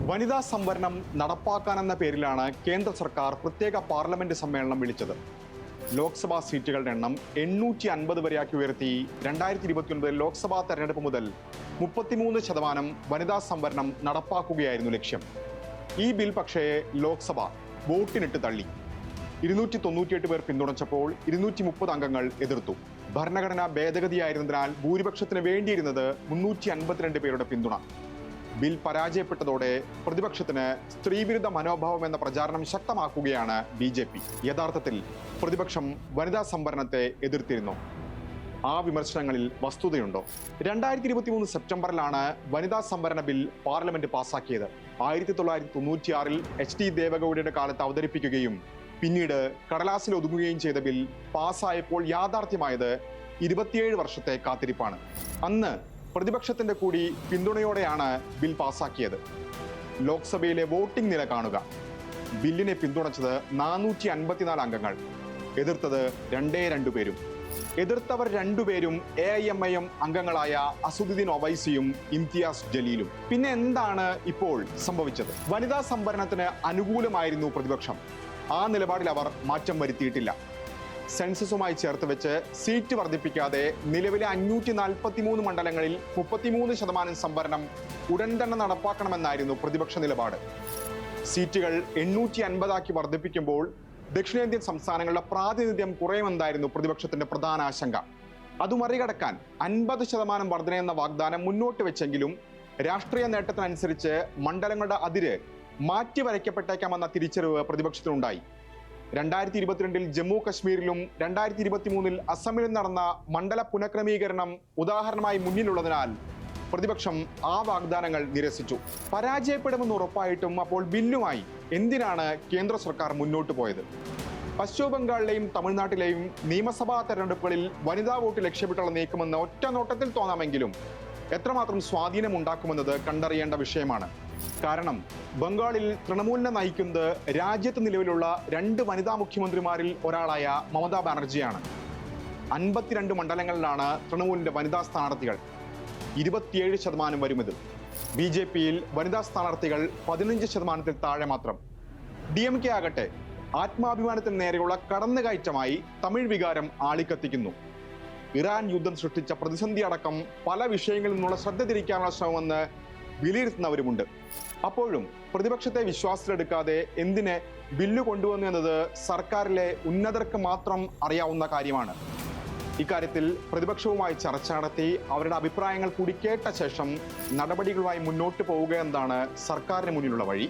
വനിതാ സംവരണം നടപ്പാക്കാനെന്ന പേരിലാണ് കേന്ദ്ര സർക്കാർ പ്രത്യേക പാർലമെന്റ് സമ്മേളനം വിളിച്ചത്. ലോക്സഭാ സീറ്റുകളുടെ എണ്ണം 850 വരെയാക്കി ഉയർത്തി 2029 ലോക്സഭാ തെരഞ്ഞെടുപ്പ് മുതൽ 33% വനിതാ സംവരണം നടപ്പാക്കുകയായിരുന്നു ലക്ഷ്യം. ഈ ബിൽ പക്ഷേ ലോക്സഭ വോട്ടിനിട്ട് തള്ളി. 298 പേർ പിന്തുണച്ചപ്പോൾ 230 അംഗങ്ങൾ എതിർത്തു. ഭരണഘടനാ ഭേദഗതിയായിരുന്നതിനാൽ ഭൂരിപക്ഷത്തിന് വേണ്ടിയിരുന്നത് 352 പേരുടെ പിന്തുണ. ബിൽ പരാജയപ്പെട്ടതോടെ പ്രതിപക്ഷത്തിന് സ്ത്രീവിരുദ്ധ മനോഭാവം എന്ന പ്രചാരണം ശക്തമാക്കുകയാണ് BJP. യഥാർത്ഥത്തിൽ പ്രതിപക്ഷം വനിതാ സംവരണത്തെ എതിർത്തിരുന്നു. ആ വിമർശനങ്ങളിൽ വസ്തുതയുണ്ടോ? 2023 സെപ്റ്റംബറിലാണ് വനിതാ സംവരണ ബിൽ പാർലമെന്റ് പാസാക്കിയത്. 1996 HD ദേവഗൌഡയുടെ കാലത്ത് അവതരിപ്പിക്കുകയും പിന്നീട് കടലാസിൽ ഒതുങ്ങുകയും ചെയ്ത ബിൽ പാസ്സായപ്പോൾ യാഥാർത്ഥ്യമായത് 27 വർഷത്തെ കാത്തിരിപ്പാണ്. അന്ന് പ്രതിപക്ഷത്തിന്റെ കൂടി പിന്തുണയോടെയാണ് ബിൽ പാസാക്കിയത്. ലോക്സഭയിലെ വോട്ടിംഗ് നില കാണുക. ബില്ലിനെ പിന്തുണച്ചത് 454 അംഗങ്ങൾ, എതിർത്തത് 2 പേരും. എതിർത്തവർ 2 പേരും AIMIM അംഗങ്ങളായ അസുദ്ദീൻ ഒവൈസിയും ഇംതിയാസ് ജലീലും. പിന്നെ എന്താണ് ഇപ്പോൾ സംഭവിച്ചത്? വനിതാ സംവരണത്തിന് അനുകൂലമായിരുന്നു പ്രതിപക്ഷം. ആ നിലപാടിൽ അവർ മാറ്റം വരുത്തിയിട്ടില്ല. സെൻസസുമായി ചേർത്ത് വെച്ച് സീറ്റ് വർദ്ധിപ്പിക്കാതെ നിലവിലെ 543 മണ്ഡലങ്ങളിൽ 33% സംവരണം ഉടൻ തന്നെ നടപ്പാക്കണമെന്നായിരുന്നു പ്രതിപക്ഷ നിലപാട്. സീറ്റുകൾ 850 വർദ്ധിപ്പിക്കുമ്പോൾ ദക്ഷിണേന്ത്യൻ സംസ്ഥാനങ്ങളുടെ പ്രാതിനിധ്യം കുറയുമെന്നായിരുന്നു പ്രതിപക്ഷത്തിന്റെ പ്രധാന ആശങ്ക. അത് മറികടക്കാൻ 50% വർധനയെന്ന വാഗ്ദാനം മുന്നോട്ട് വെച്ചെങ്കിലും രാഷ്ട്രീയ നേട്ടത്തിനനുസരിച്ച് മണ്ഡലങ്ങളുടെ അതിര് മാറ്റിവരയ്ക്കപ്പെട്ടേക്കാമെന്ന തിരിച്ചറിവ് പ്രതിപക്ഷത്തിനുണ്ടായി. 2022 ജമ്മു കശ്മീരിലും 2023 അസമിലും നടന്ന മണ്ഡല പുനഃക്രമീകരണം ഉദാഹരണമായി മുന്നിലുള്ളതിനാൽ പ്രതിപക്ഷം ആ വാഗ്ദാനങ്ങൾ നിരസിച്ചു. പരാജയപ്പെടുമെന്ന് ഉറപ്പായിട്ടും അപ്പോൾ ബില്ലുമായി എന്തിനാണ് കേന്ദ്ര സർക്കാർ മുന്നോട്ട് പോയത്? പശ്ചിമ ബംഗാളിലെയും തമിഴ്നാട്ടിലെയും നിയമസഭാ തെരഞ്ഞെടുപ്പുകളിൽ വനിതാ വോട്ട് ലക്ഷ്യമിട്ടുള്ള നീക്കമെന്ന് ഒറ്റ നോട്ടത്തിൽ തോന്നാമെങ്കിലും എത്രമാത്രം സ്വാധീനം ഉണ്ടാക്കുമെന്നത് കണ്ടറിയേണ്ട വിഷയമാണ്. കാരണം ബംഗാളിൽ തൃണമൂലിനെ നയിക്കുന്നത് രാജ്യത്ത് നിലവിലുള്ള 2 വനിതാ മുഖ്യമന്ത്രിമാരിൽ ഒരാളായ മമതാ ബാനർജിയാണ്. 52 മണ്ഡലങ്ങളിലാണ് തൃണമൂലിന്റെ വനിതാ സ്ഥാനാർത്ഥികൾ. 27% വരും ഇത്. BJPയിൽ വനിതാ സ്ഥാനാർത്ഥികൾ 15% താഴെ മാത്രം. DMK ആകട്ടെ ആത്മാഭിമാനത്തിന് നേരെയുള്ള കടന്നുകയറ്റമായി തമിഴ് വികാരം ആളിക്കത്തിക്കുന്നു. ഇറാൻ യുദ്ധം സൃഷ്ടിച്ച പ്രതിസന്ധി അടക്കം പല വിഷയങ്ങളിൽ നിന്നുള്ള ശ്രദ്ധ തിരിക്കാനുള്ള ശ്രമമെന്ന് വിലയിരുത്തുന്നവരുമുണ്ട്. അപ്പോഴും പ്രതിപക്ഷത്തെ വിശ്വാസത്തിലെടുക്കാതെ എന്തിന് ബില്ല് കൊണ്ടുവന്നു എന്നത് സർക്കാരിലെ ഉന്നതർക്ക് മാത്രം അറിയാവുന്ന കാര്യമാണ്. ഇക്കാര്യത്തിൽ പ്രതിപക്ഷവുമായി ചർച്ച നടത്തി അവരുടെ അഭിപ്രായങ്ങൾ കൂടി കേട്ട ശേഷം നടപടികളുമായി മുന്നോട്ട് പോവുക എന്നതാണ് സർക്കാരിന് മുന്നിലുള്ള വഴി.